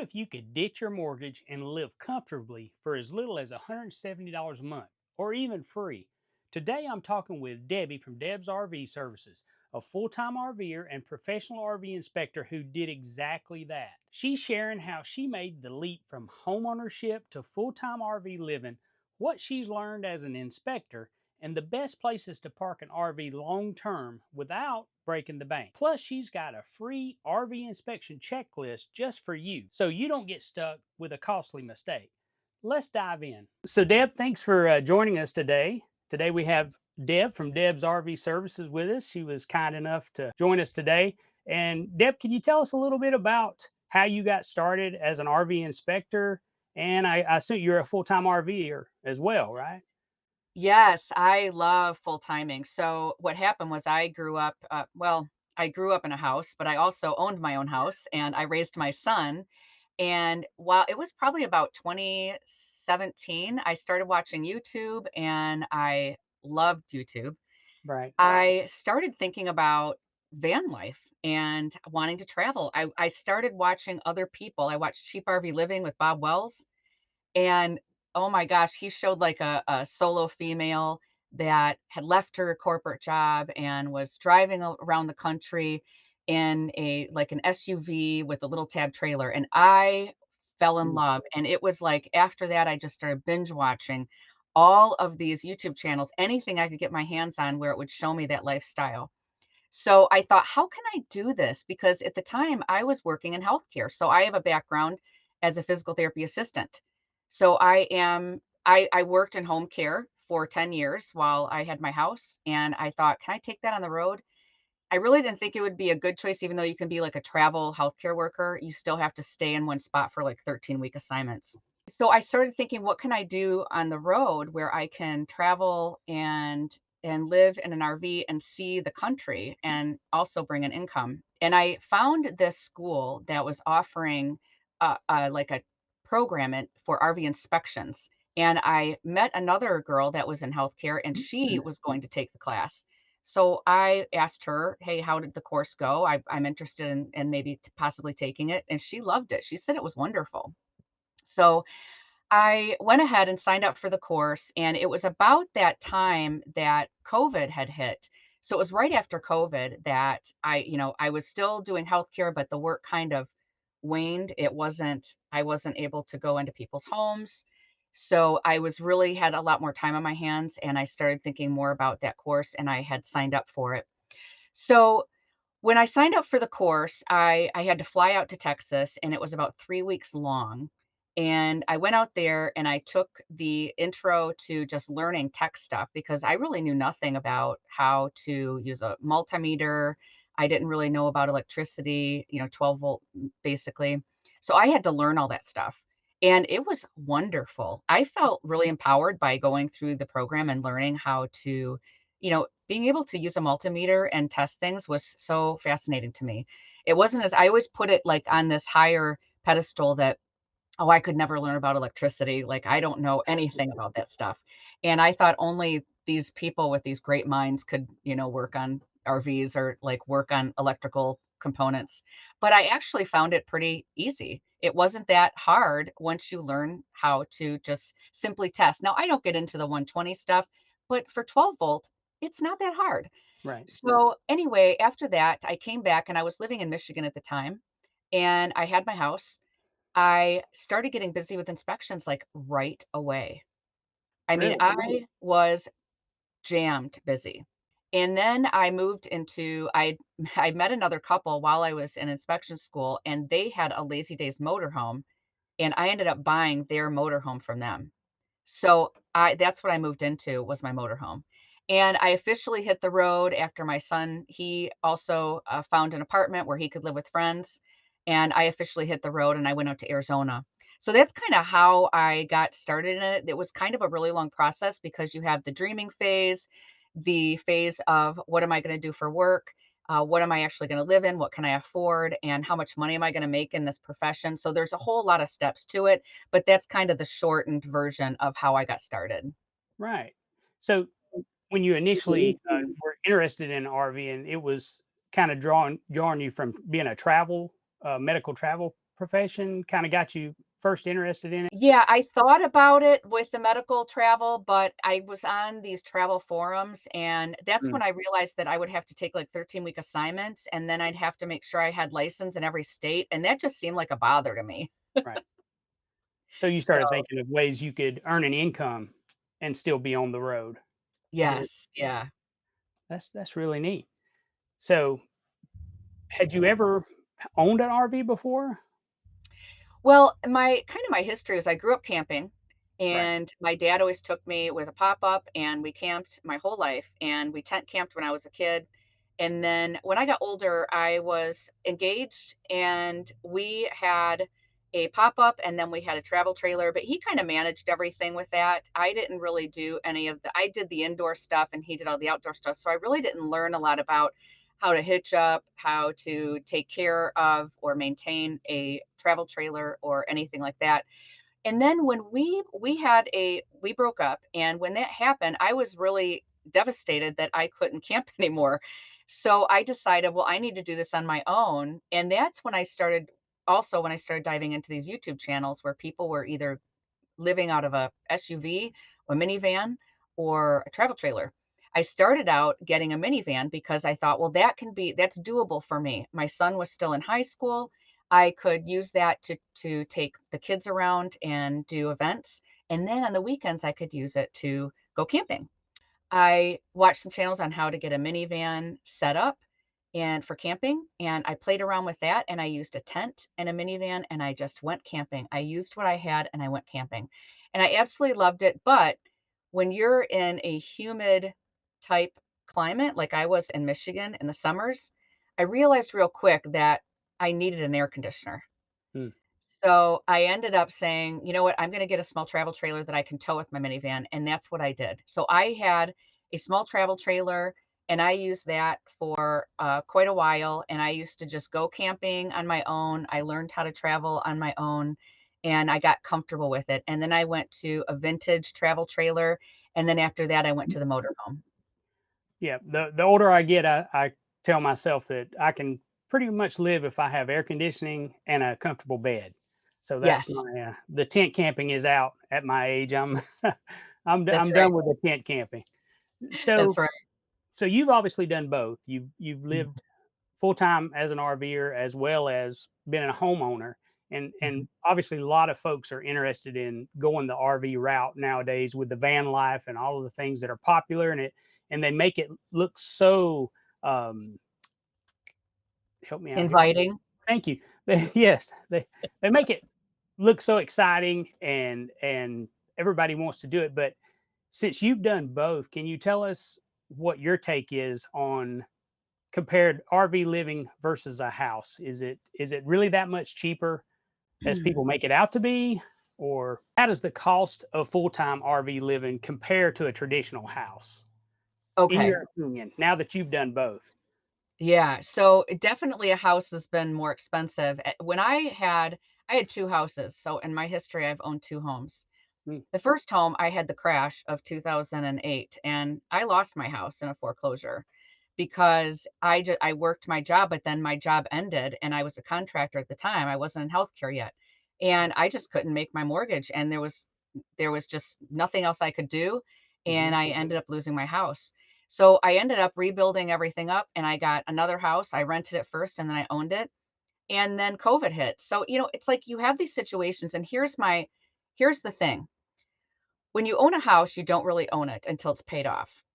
if you could ditch your mortgage and live comfortably for as little as $170 a month or even free? Today I'm talking with Debbie from Deb's RV Services, a full time RVer and professional RV inspector who did exactly that. She's sharing how she made the leap from homeownership to full time RV living, what she's learned as an inspector, and the best places to park an RV long term without breaking the bank. Plus, she's got a free RV inspection checklist just for you so you don't get stuck with a costly mistake. Let's dive in. So, Deb, thanks for joining us today. Today, we have Deb from Deb's RV Services with us. She was kind enough to join us today. And, Deb, can you tell us a little bit about how you got started as an RV inspector? And I assume you're a full time RVer as well, right? Yes, I love full timing. So what happened was I grew up in a house, but I also owned my own house and I raised my son. And while it was probably about 2017, I started watching YouTube and I loved YouTube. Right. I started thinking about van life and wanting to travel. I started watching other people. I watched Cheap RV Living with Bob Wells and, oh my gosh, he showed like a solo female that had left her corporate job and was driving around the country in an SUV with a little tab trailer. And I fell in Mm. love. And it was like after that, I just started binge watching all of these YouTube channels, anything I could get my hands on where it would show me that lifestyle. So I thought, how can I do this? Because at the time I was working in healthcare. So I have a background as a physical therapy assistant. So I worked in home care for 10 years while I had my house. And I thought, can I take that on the road? I really didn't think it would be a good choice, even though you can be like a travel healthcare worker. You still have to stay in one spot for like 13-week assignments. So I started thinking, what can I do on the road where I can travel and live in an RV and see the country and also bring an income. And I found this school that was offering like a program for RV inspections. And I met another girl that was in healthcare and she was going to take the class. So I asked her, "Hey, how did the course go? I'm interested in maybe possibly taking it." And she loved it. She said it was wonderful. So I went ahead and signed up for the course, and it was about that time that COVID had hit. So it was right after COVID that I was still doing healthcare, but the work kind of waned. I wasn't able to go into people's homes. So I was really had a lot more time on my hands, and I started thinking more about that course, and I had signed up for it. So when I signed up for the course, I had to fly out to Texas, and it was about 3 weeks long, and I went out there and I took the intro to just learning tech stuff because I really knew nothing about how to use a multimeter. I didn't really know about electricity, 12 volt, basically. So I had to learn all that stuff, and it was wonderful. I felt really empowered by going through the program and learning how to being able to use a multimeter and test things was so fascinating to me. It wasn't as I always put it like on this higher pedestal that, oh, I could never learn about electricity. Like, I don't know anything about that stuff. And I thought only these people with these great minds could, work on RVs or like work on electrical components. But I actually found it pretty easy. It wasn't that hard once you learn how to just simply test. Now, I don't get into the 120 stuff, but for 12 volt, it's not that hard. Right. So, anyway, after that, I came back and I was living in Michigan at the time and I had my house. I started getting busy with inspections, like, right away. I mean, Really? I was jammed busy. And then I moved into I met another couple while I was in inspection school, and they had a Lazy Days motorhome, and I ended up buying their motorhome from them. So, I that's what I moved into was my motorhome. And I officially hit the road after my son, he also, found an apartment where he could live with friends, and I officially hit the road and I went out to Arizona. So that's kinda how I got started in it. It was kind of a really long process because you have the dreaming phase, the phase of what am I gonna do for work, what am I actually gonna live in, what can I afford, and how much money am I gonna make in this profession? So there's a whole lot of steps to it, but that's kind of the shortened version of how I got started. Right. So when you initially were interested in RV and it was kind of drawing you from being a medical travel profession kind of got you first interested in it? Yeah, I thought about it with the medical travel, but I was on these travel forums, and that's Mm, when I realized that I would have to take, like, 13-week assignments, and then I'd have to make sure I had license in every state, and that just seemed like a bother to me. right. So you So, started thinking of ways you could earn an income and still be on the road. Get yes, yeah. that's really neat. So had you ever owned an RV before? Well, my kind of my history is I grew up camping, Right. and my dad always took me with a pop-up, and we camped my whole life, and we tent camped when I was a kid. And then when I got older, I was engaged, and we had a pop-up, and then we had a travel trailer, but he kind of managed everything with that. I didn't really do any of the I did the indoor stuff and he did all the outdoor stuff. So I really didn't learn a lot about how to hitch up, how to take care of or maintain a travel trailer or anything like that. And then when we broke up, and when that happened, I was really devastated that I couldn't camp anymore. So I decided, well, I need to do this on my own. And that's when I started diving into these YouTube channels where people were either living out of a SUV, a minivan, or a travel trailer. I started out getting a minivan because I thought, well, that's doable for me. My son was still in high school. I could use that to take the kids around and do events. And then on the weekends, I could use it to go camping. I watched some channels on how to get a minivan set up and for camping, and I played around with that, and I used a tent and a minivan, and I just went camping. I used what I had, and I went camping, and I absolutely loved it. But when you're in a humid type climate, like I was in Michigan in the summers, I realized real quick that I needed an air conditioner. Mm. So I ended up saying, you know what, I'm going to get a small travel trailer that I can tow with my minivan. And that's what I did. So I had a small travel trailer and I used that for quite a while. And I used to just go camping on my own. I learned how to travel on my own and I got comfortable with it. And then I went to a vintage travel trailer. And then after that, I went to the motorhome. Yeah, the older I get, I tell myself that I can pretty much live if I have air conditioning and a comfortable bed. So that's Yes, my the tent camping is out at my age. I'm that's I'm right. done with the tent camping. That's So right. so you've obviously done both. You've Mhm, lived full time as an RVer as well as been a homeowner. And mhm. obviously a lot of folks are interested in going the RV route nowadays with the van life and all of the things that are popular and they make it look so help me out here. Inviting. Thank you. Yes, they make it look so exciting and everybody wants to do it. But since you've done both, can you tell us what your take is on compared RV living versus a house? Is it really that much cheaper as people make it out to be? Or how does the cost of full-time RV living compare to a traditional house, in Okay. your opinion, now that you've done both? Yeah, so definitely a house has been more expensive. When I had 2 houses. So in my history, I've owned 2 homes. Mm, The first home, I had the crash of 2008 and I lost my house in a foreclosure because I worked my job, but then my job ended and I was a contractor at the time. I wasn't in healthcare yet. And I just couldn't make my mortgage and there was just nothing else I could do and mhm. I ended up losing my house. So I ended up rebuilding everything up and I got another house. I rented it first and then I owned it. And then COVID hit. So, it's like you have these situations and here's the thing. When you own a house, you don't really own it until it's paid off.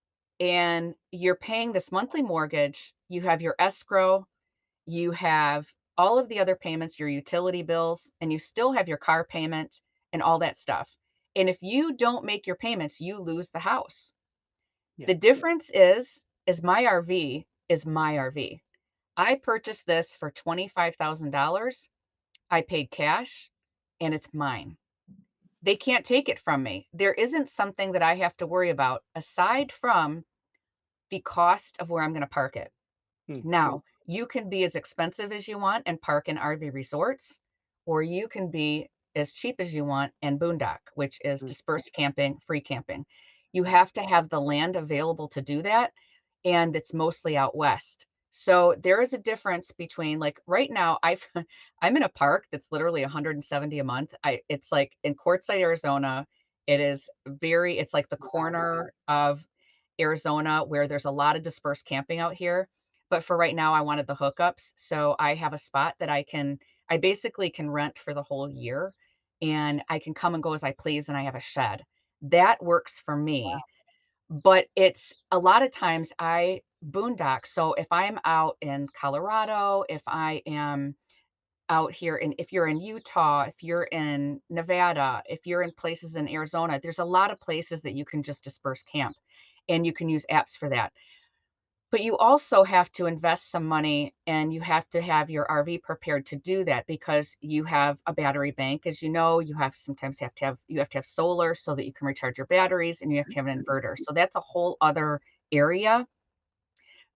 And you're paying this monthly mortgage, you have your escrow, you have all of the other payments, your utility bills, and you still have your car payment and all that stuff. And if you don't make your payments, you lose the house. Yeah. The difference is my RV is my RV. I purchased this for $25,000. I paid cash and it's mine. They can't take it from me. There isn't something that I have to worry about aside from the cost of where I'm gonna park it. Mm, Now, you can be as expensive as you want and park in RV resorts, or you can be as cheap as you want and boondock, which is mm, dispersed camping, free camping. You have to have the land available to do that, and it's mostly out west. So there is a difference between like right now I'm in a park that's literally 170 a month. It's like in Quartzsite, Arizona. It's like the corner of Arizona where there's a lot of dispersed camping out here. But for right now I wanted the hookups. So I have a spot that I basically can rent for the whole year and I can come and go as I please and I have a shed. That works for me. But it's a lot of times I boondock, so if I'm out in Colorado, if I am out here if you're in Utah, if you're in Nevada, if you're in places in Arizona, there's a lot of places that you can just disperse camp, and you can use apps for that. But you also have to invest some money, and you have to have your RV prepared to do that because you have a battery bank, as you know, you have to have solar so that you can recharge your batteries, and you have to have an inverter. So that's a whole other area.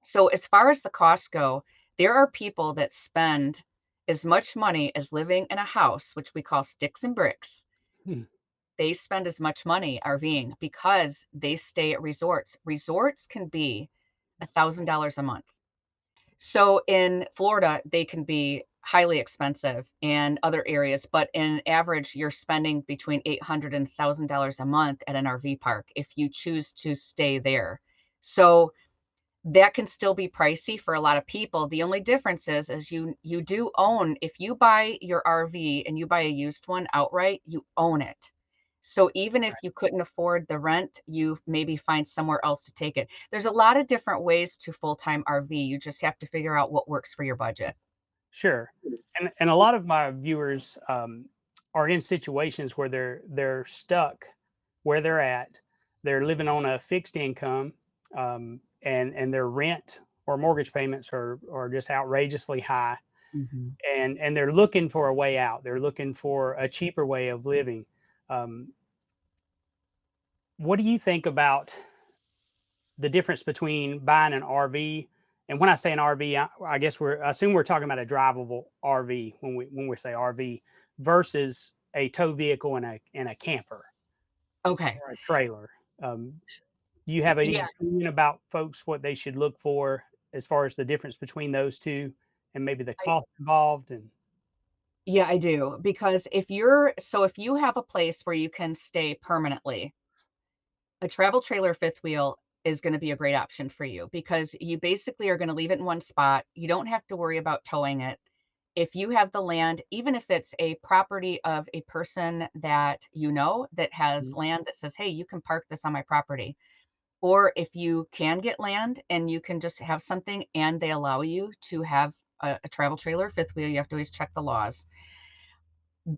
So as far as the costs go, there are people that spend as much money as living in a house, which we call sticks and bricks. Hmm. They spend as much money RVing because they stay at resorts. Resorts can be $1,000 a month. So in Florida, they can be highly expensive and other areas, but in average, you're spending between $800 and $1,000 a month at an RV park if you choose to stay there. So that can still be pricey for a lot of people. The only difference is you do own if you buy your RV and you buy a used one outright, you own it. So even if you couldn't afford the rent, you maybe find somewhere else to take it. There's a lot of different ways to full-time RV. You just have to figure out what works for your budget. Sure. And a lot of my viewers are in situations where they're stuck where they're at. They're living on a fixed income, and their rent or mortgage payments are just outrageously high, Mhm. and they're looking for a way out. They're looking for a cheaper way of living. Um, what do you think about the difference between buying an RV? And when I say an RV, I guess I assume we're talking about a drivable RV when we say RV versus a tow vehicle and a camper Okay. or a trailer. Um, do you have any Yeah, opinion about folks what they should look for as far as the difference between those two and maybe the I cost involved? And yeah, I do, because if you have a place where you can stay permanently, a travel trailer fifth wheel is gonna be a great option for you because you basically are gonna leave it in one spot. You don't have to worry about towing it. If you have the land, even if it's a property of a person that you know that has Mhm. land that says, "Hey, you can park this on my property." Or if you can get land and you can just have something and they allow you to have a travel trailer fifth wheel, you have to always check the laws.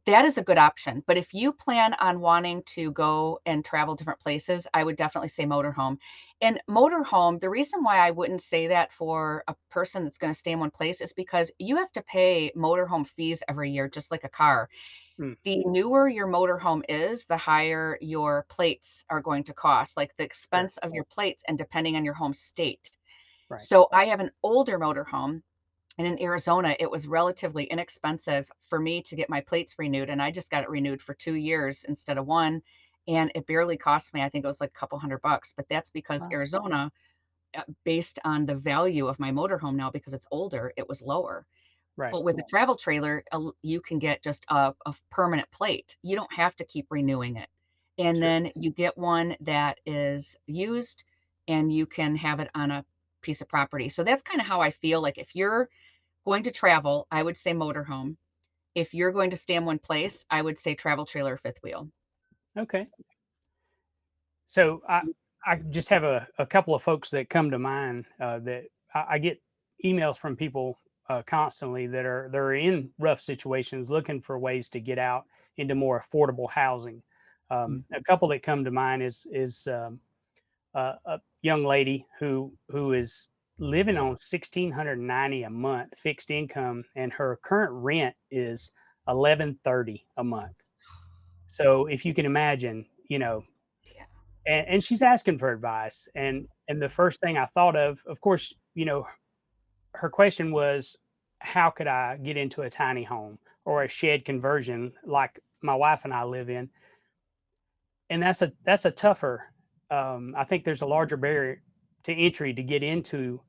That is a good option, but if you plan on wanting to go and travel different places, I would definitely say motorhome. And motorhome, the reason why I wouldn't say that for a person that's gonna stay in one place is because you have to pay motorhome fees every year, just like a car. Mm, The newer your motorhome is, the higher your plates are going to cost, like the sure. expense of your plates and depending on your home state. Right. So I have an older motorhome and in Arizona, it was relatively inexpensive for me to get my plates renewed, and I just got it renewed for 2 years instead of 1, and it barely cost me, I think it was like a couple $100, but that's because Wow. Arizona, based on the value of my motorhome now because it's older, it was lower. Right. But with a travel trailer, you can get just a permanent plate. You don't have to keep renewing it. And Sure. then you get one that is used, and you can have it on a piece of property. So that's kinda how I feel, like, if you're going to travel, I would say motorhome. If you're going to stay in one place, I would say travel trailer, fifth wheel. Okay. So I just have a couple of folks that come to mind that I get emails from people constantly that are in rough situations looking for ways to get out into more affordable housing. Mm. A couple that come to mind is a young lady who is living on 1,690 a month fixed income, and her current rent is 1,130 a month. So if you can imagine, Yeah. and she's asking for advice, and the first thing I thought of course, her question was, how could I get into a tiny home or a shed conversion like my wife and I live in? And that's a tougher, I think there's a larger barrier to entry to get into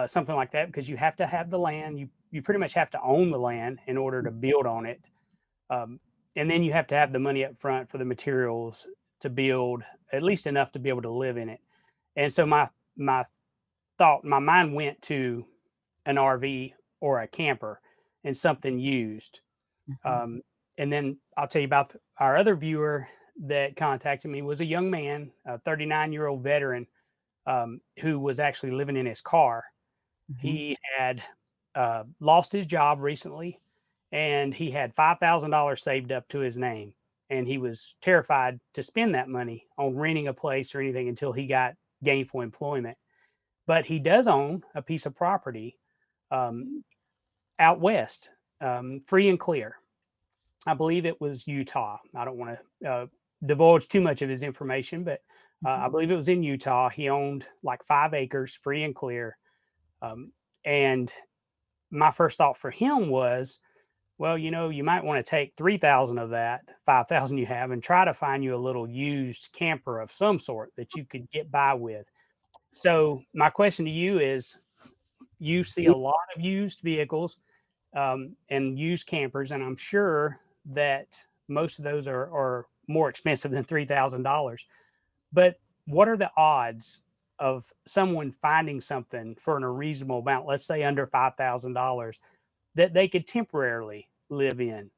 something like that because you have to have the land. You pretty much have to own the land in order to build on it, um, and then you have to have the money up front for the materials to build at least enough to be able to live in it. And so my mind went to an RV or a camper and something used. Mhm, Um, and then I'll tell you about our other viewer that contacted me was a young man, a 39-year-old veteran, who was actually living in his car. mhm. He had lost his job recently, and he had $5,000 saved up to his name. And he was terrified to spend that money on renting a place or anything until he got gainful employment. But he does own a piece of property um, out west, free and clear. I believe it was Utah. I don't want to divulge too much of his information, but Mhm. I believe it was in Utah. He owned like 5 acres, free and clear. Um, and my first thought for him was, well, you might want to take 3,000 of that 5,000 you have and try to find you a little used camper of some sort that you could get by with. So my question to you is, you see a lot of used vehicles and used campers, and I'm sure that most of those are more expensive than $3,000. But what are the odds of someone finding something for a reasonable amount, let's say under $5,000, that they could temporarily live in?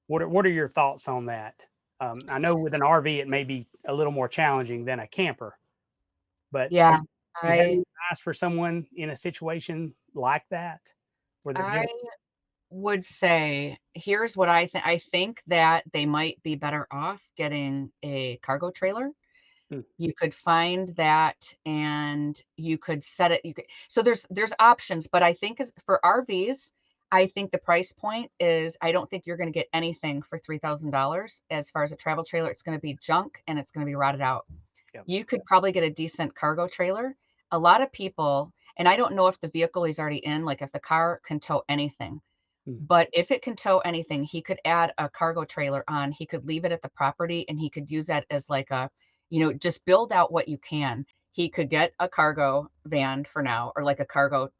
What are your thoughts on that? I know with an RV it may be a little more challenging than a camper, but Yeah, you have I any advice for someone in a situation like that where they're I getting. would say, here's what I think that they might be better off getting a cargo trailer. Mm, You could find that and you could set it you could so there's options, but I think as for RVs, I think the price point is I don't think you're gonna get anything for $3,000 as far as a travel trailer. It's gonna be junk and it's gonna be rotted out. yeah. You could probably get a decent cargo trailer. A lot of people and I don't know if the vehicle he's already in, like if the car can tow anything, Mm, but if it can tow anything, he could add a cargo trailer on. He could leave it at the property and he could use that as like a, just build out what you can. He could get a cargo van for now or like a cargo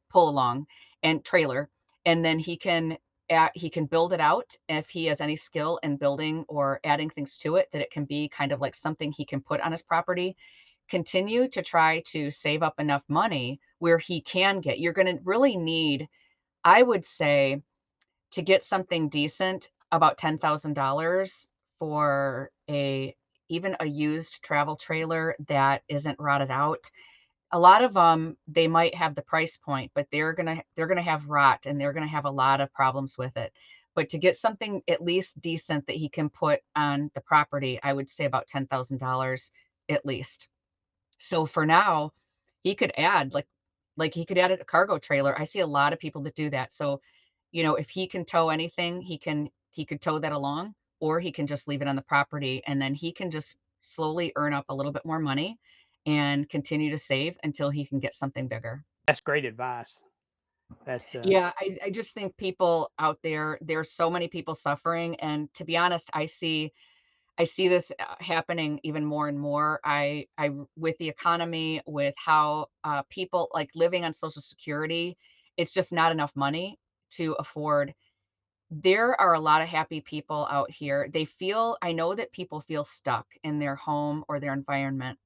pull along and trailer and then he can build it out if he has any skill in building or adding things to it that it can be kind of like something he can put on his property. Continue to try to save up enough money where he can get you're going to really need I would say to get something decent, about $10,000 for a even a used travel trailer that isn't rotted out. A lot of them, they might have the price point, but they're gonna have rot and they're gonna have a lot of problems with it. But to get something at least decent that he can put on the property, I would say about $10,000 at least. So for now, he could add like he could add a cargo trailer. I see a lot of people that do that. So, if he can tow anything, he could tow that along or he can just leave it on the property and then he can just slowly earn up a little bit more money and continue to save until he can get something bigger. that's great advice. That's Yeah, I just think people out there's so many people suffering and to be honest, I see this happening even more and more. With the economy, with how people like living on Social Security, it's just not enough money to afford. There are a lot of happy people out here. I know that people feel stuck in their home or their environment.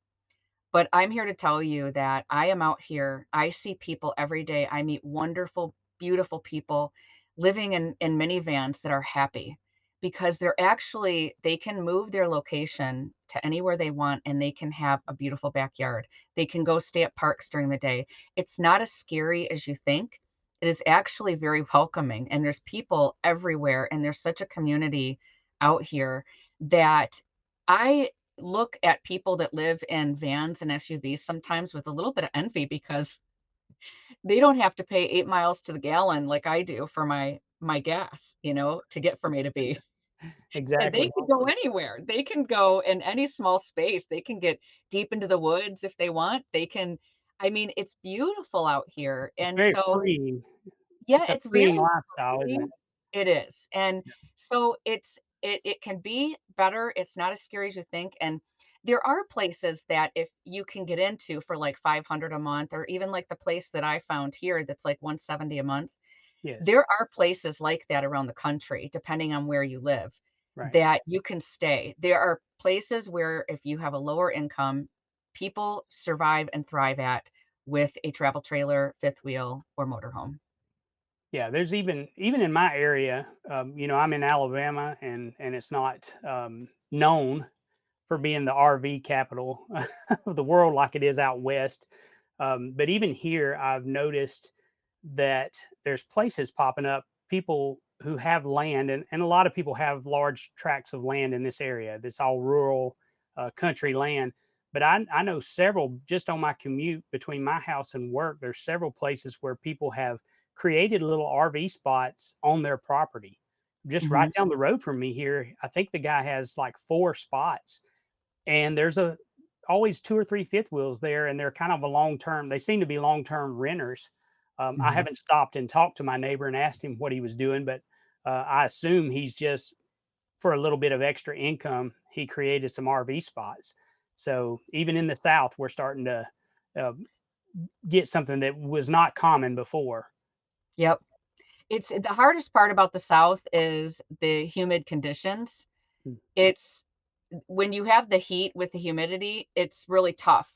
But I'm here to tell you that I am out here. I see people every day. I meet wonderful, beautiful people living in minivans that are happy because they can move their location to anywhere they want and they can have a beautiful backyard. They can go stay at parks during the day. It's not as scary as you think. It is actually very welcoming and there's people everywhere and there's such a community out here that I look at people that live in vans and SUVs sometimes with a little bit of envy because they don't have to pay 8 miles to the gallon like I do for my gas, to get from A to B. And exactly. they can go anywhere. They can go in any small space. They can get deep into the woods if they want. I mean, it's beautiful out here. It's And very so freeing. yeah, It's a it's freeing very lifestyle, isn't free. it? It is, and so it can be better, it's not as scary as you think, and There are places that if you can get into for like 500 a month, or even like the place that I found here that's like 170 a month. Yes. There are places like that around the country, depending on where you live, Right. that you can stay. There are places where if you have a lower income, people survive and thrive at with a travel trailer, fifth wheel, or motorhome. Yeah, there's even in my area, I'm in Alabama, and it's not known for being the RV capital of the world like it is out west. But even here, I've noticed that there's places popping up, people who have land, and a lot of people have large tracts of land in this area. That's all rural country land. But I know several just on my commute between my house and work, there's several places where people have created little RV spots on their property. Just right Mhm, down the road from me here, I think the guy has like 4 spots, and there's a always 2 or 3 fifth wheels there, and they're kind of a long-term, they seem to be long-term renters. I mhm. haven't stopped and talked to my neighbor and asked him what he was doing, but, I assume he's just for a little bit of extra income, he created some RV spots. So, even in the South, we're starting to, uh, get something that was not common before. Yep. It's the hardest part about the South is the humid conditions. Mm, It's when you have the heat with the humidity, it's really tough.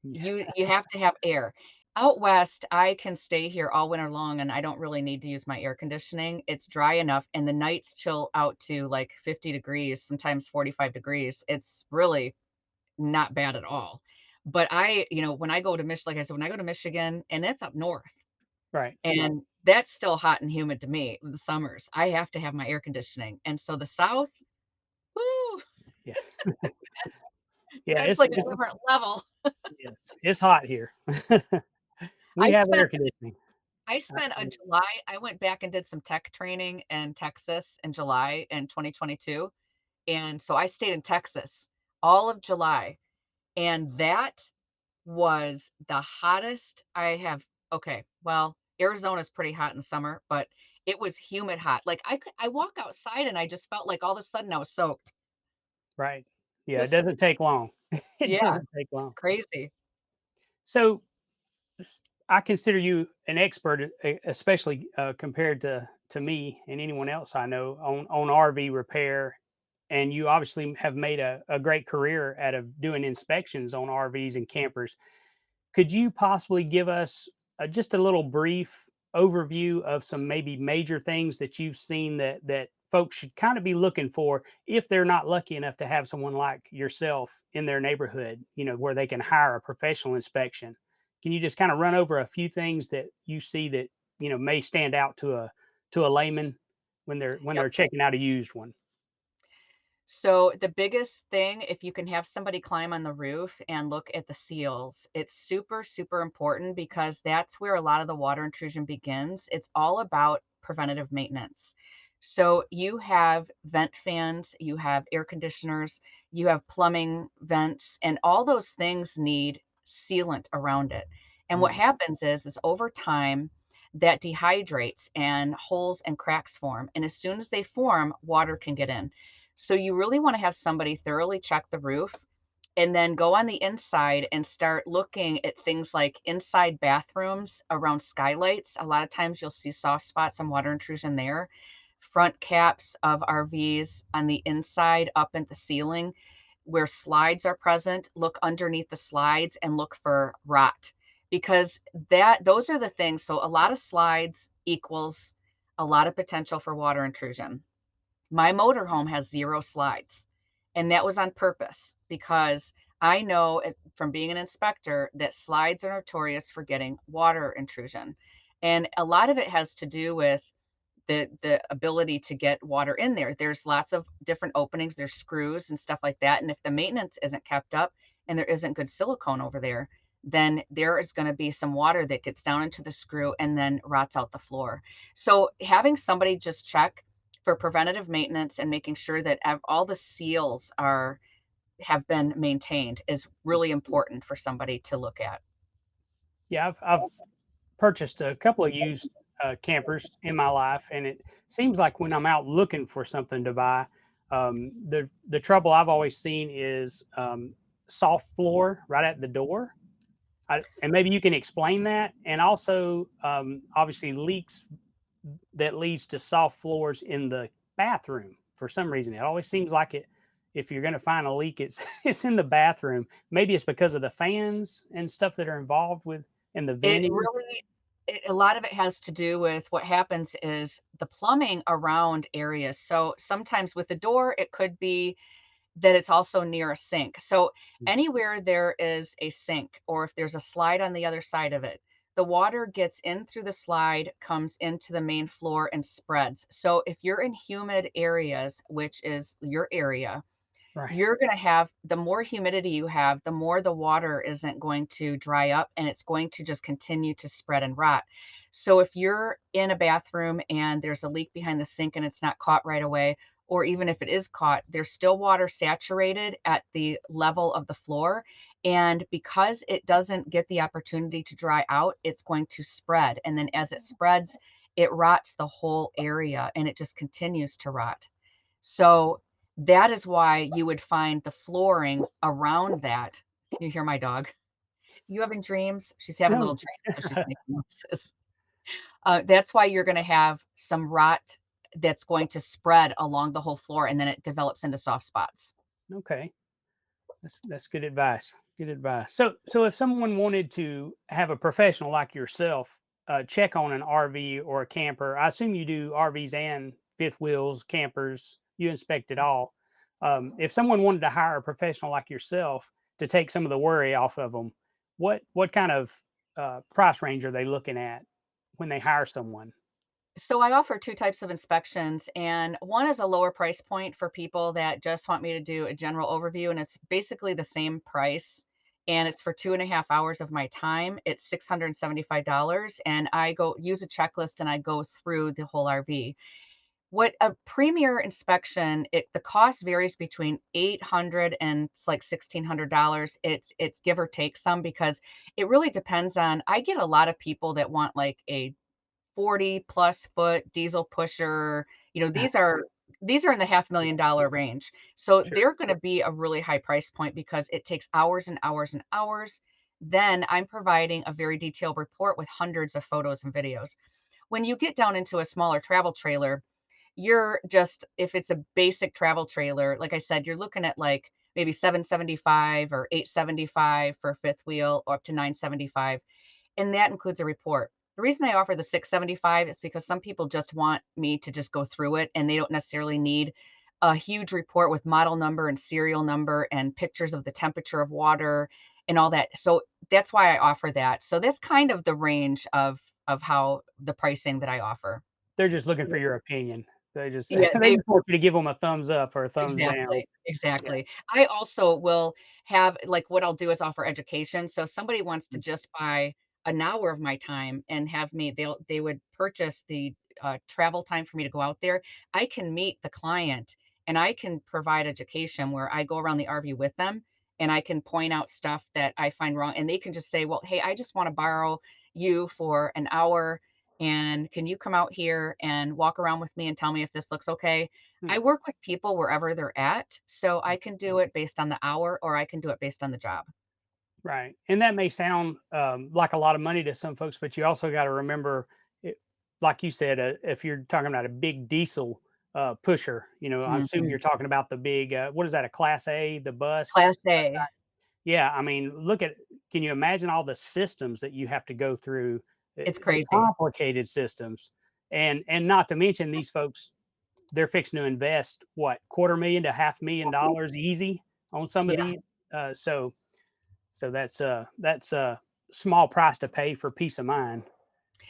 yes. You have to have air. Out west, I can stay here all winter long and I don't really need to use my air conditioning. It's dry enough and the nights chill out to like 50 degrees, sometimes 45 degrees. It's really not bad at all. But when I go to like I said, when I go to Michigan, and that's up north, Right. and that's still hot and humid to me in the summers. I have to have my air conditioning. And so the South, woo, Yeah. that's Yeah, that's like a different level. it's hot here. We I have spent air conditioning. I I spent a I July I went back and did some tech training in Texas in July in 2022, and so I stayed in Texas all of July, and that was the hottest I have okay, well, Arizona's pretty hot in the summer, but it was humid hot. Like, I walk outside and I just felt like all of a sudden I was soaked. Right. Yeah, it Just doesn't take long. It yeah, doesn't take it's long. crazy. So, I consider you an expert, especially, compared to me and anyone else I know on RV repair, and you obviously have made a great career out of doing inspections on RVs and campers. Could you possibly give us just a little brief overview of some maybe major things that you've seen that folks should kind of be looking for if they're not lucky enough to have someone like yourself in their neighborhood, where they can hire a professional inspection? Can you just kind of run over a few things that you see that may stand out to a layman when Yep. they're checking out a used one? So the biggest thing, if you can have somebody climb on the roof and look at the seals, it's super, super important because that's where a lot of the water intrusion begins. It's all about preventative maintenance. So you have vent fans, you have air conditioners, you have plumbing vents, and all those things need sealant around it. And what Mm, happens is over time, that dehydrates and holes and cracks form. And as soon as they form, water can get in. So you really want to have somebody thoroughly check the roof and then go on the inside and start looking at things like inside bathrooms around skylights. A lot of times you'll see soft spots and water intrusion there. Front caps of RVs on the inside up at the ceiling where slides are present, look underneath the slides and look for rot because that those are the things. So a lot of slides equals a lot of potential for water intrusion. My motorhome has 0 slides, and that was on purpose because I know from being an inspector that slides are notorious for getting water intrusion, and a lot of it has to do with the ability to get water in there. There's lots of different openings, there's screws and stuff like that, and if the maintenance isn't kept up and there isn't good silicone over there, then there is gonna be some water that gets down into the screw and then rots out the floor. So, having somebody just check for preventative maintenance and making sure that all the seals are have been maintained is really important for somebody to look at. yeah, I've purchased a couple of used campers in my life, and it seems like when I'm out looking for something to buy, the trouble I've always seen is soft floor right at the door. And maybe you can explain that. And also, obviously, leaks that leads to soft floors in the bathroom for some reason. It always seems like it. If you're going to find a leak, it's it's in the bathroom. Maybe it's because of the fans and stuff that are involved with and the It venting. really a lot of it has to do with what happens is the plumbing around areas. So, sometimes with the door, it could be that it's also near a sink. So, anywhere there is a sink or if there's a slide on the other side of it, the water gets in through the slide, comes into the main floor and spreads. So, if you're in humid areas, which is your area, Right. you're gonna have the more humidity you have, the more the water isn't going to dry up, and it's going to just continue to spread and rot. So if you're in a bathroom and there's a leak behind the sink and it's not caught right away, or even if it is caught, there's still water saturated at the level of the floor, and because it doesn't get the opportunity to dry out, it's going to spread, and then as it spreads, it rots the whole area, and it just continues to rot. So that is why you would find the flooring around that. Can you hear my dog? You having dreams? She's having little No. dreams, so she's making noises. That's why you're gonna have some rot that's going to spread along the whole floor, and then it develops into soft spots. Okay. That's good advice. Good advice. So if someone wanted to have a professional like yourself check on an RV or a camper, I assume you do RVs and fifth wheels, campers. You inspect it all. If someone wanted to hire a professional like yourself to take some of the worry off of them, what kind of price range are they looking at when they hire someone? So I offer 2 types of inspections, and one is a lower price point for people that just want me to do a general overview, and it's basically the same price, and it's for 2.5 hours of my time. It's $675, and I go use a checklist, and I go through the whole RV. What a premier inspection, the cost varies between 800 and it's like $1,600. It's give or take some because it really depends on I get a lot of people that want, like, a 40 plus foot diesel pusher. These are in the $500,000 range. So Sure. they're gonna be a really high price point because it takes hours and hours and hours. Then I'm providing a very detailed report with hundreds of photos and videos. When you get down into a smaller travel trailer, you're just if it's a basic travel trailer, like I said, you're looking at, like, maybe 775 or 875 for a fifth wheel or up to 975, and that includes a report. The reason I offer the 675 is because some people just want me to just go through it and they don't necessarily need a huge report with model number and serial number and pictures of the temperature of water and all that. So that's why I offer that. So that's kind of the range of how the pricing that I offer. They're just looking for your opinion. They just Yeah, they they just want you to give them a thumbs up or a thumbs down. exactly, Yeah. exactly. I also will have like, what I'll do is offer education, so if somebody wants to just buy an hour of my time and have me they would purchase the, travel time for me to go out there, I can meet the client, and I can provide education where I go around the RV with them, and I can point out stuff that I find wrong, and they can just say, "Well, hey, I just wanna borrow you for an hour, and can you come out here and walk around with me and tell me if this looks okay?" Hmm. I work with people wherever they're at, so I can do it based on the hour or I can do it based on the job. Right. And that may sound like a lot of money to some folks, but you also got to remember, it, like you said, if you're talking about a big diesel pusher, I assume you're Mhm. talking about the big, what is that, a Class A, the bus? Class A. Yeah. I mean, can you imagine all the systems that you have to go through, It's the crazy. complicated systems? And not to mention these folks, they're fixing to invest what, quarter million to $500,000 easy on some of Yeah, these. So that's a small price to pay for peace of mind.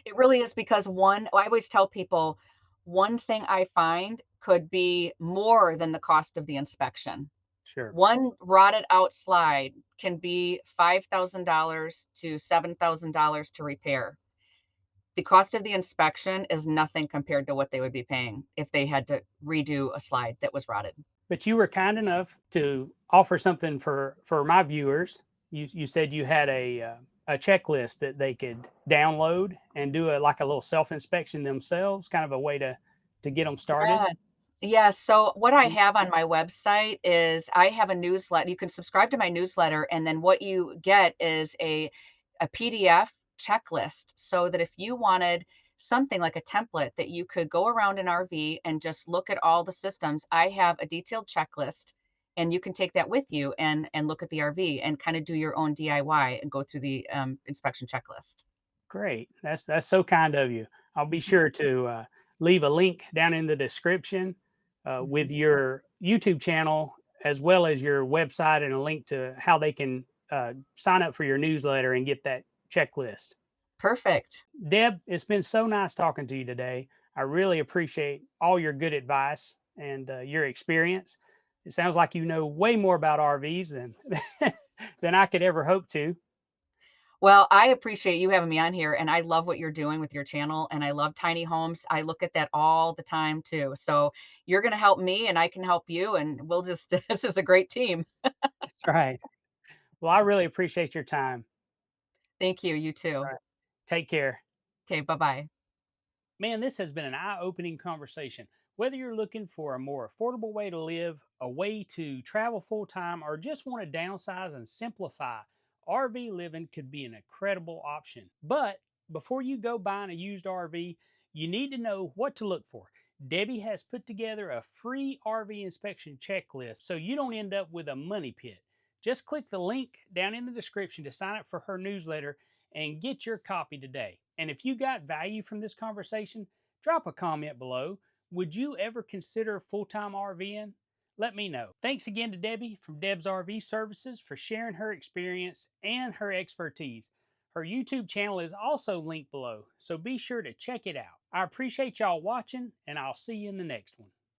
it really is because I always tell people, one thing I find could be more than the cost of the inspection. Sure. One rotted out slide can be $5,000 to $7,000 to repair. The cost of the inspection is nothing compared to what they would be paying if they had to redo a slide that was rotted. But you were kind enough to offer something for my viewers. You said you had a checklist that they could download and do like a little self inspection themselves, kind of a way to get them started. Yes. Yeah, so what I have on my website is I have a newsletter. You can subscribe to my newsletter, and then what you get is a PDF checklist so that if you wanted something like a template that you could go around an RV and just look at all the systems, I have a detailed checklist and you can take that with you and look at the RV and kind of do your own DIY and go through the inspection checklist. Great. That's so kind of you. I'll be Mhm, sure to leave a link down in the description with mhm. your YouTube channel as well as your website and a link to how they can sign up for your newsletter and get that checklist. Perfect. Deb, it's been so nice talking to you today. I really appreciate all your good advice and your experience. It sounds like you know way more about RVs than than I could ever hope to. Well, I appreciate you having me on here, and I love what you're doing with your channel, and I love tiny homes. I look at that all the time too. So you're going to help me, and I can help you, and we'll just, this is a great team. That's right. Well, I really appreciate your time. Thank you. You All too. right. Take care. Okay. Bye bye. Man, this has been an eye opening conversation. Whether you're looking for a more affordable way to live, a way to travel full time, or just want to downsize and simplify, RV living could be an incredible option. But before you go buying a used RV, you need to know what to look for. Debbie has put together a free RV inspection checklist so you don't end up with a money pit. Just click the link down in the description to sign up for her newsletter and get your copy today. And if you got value from this conversation, drop a comment below. Would you ever consider full time RVing? Let me know. Thanks again to Debbie from Deb's RV Services for sharing her experience and her expertise. Her YouTube channel is also linked below, so be sure to check it out. I appreciate y'all watching, and I'll see you in the next one.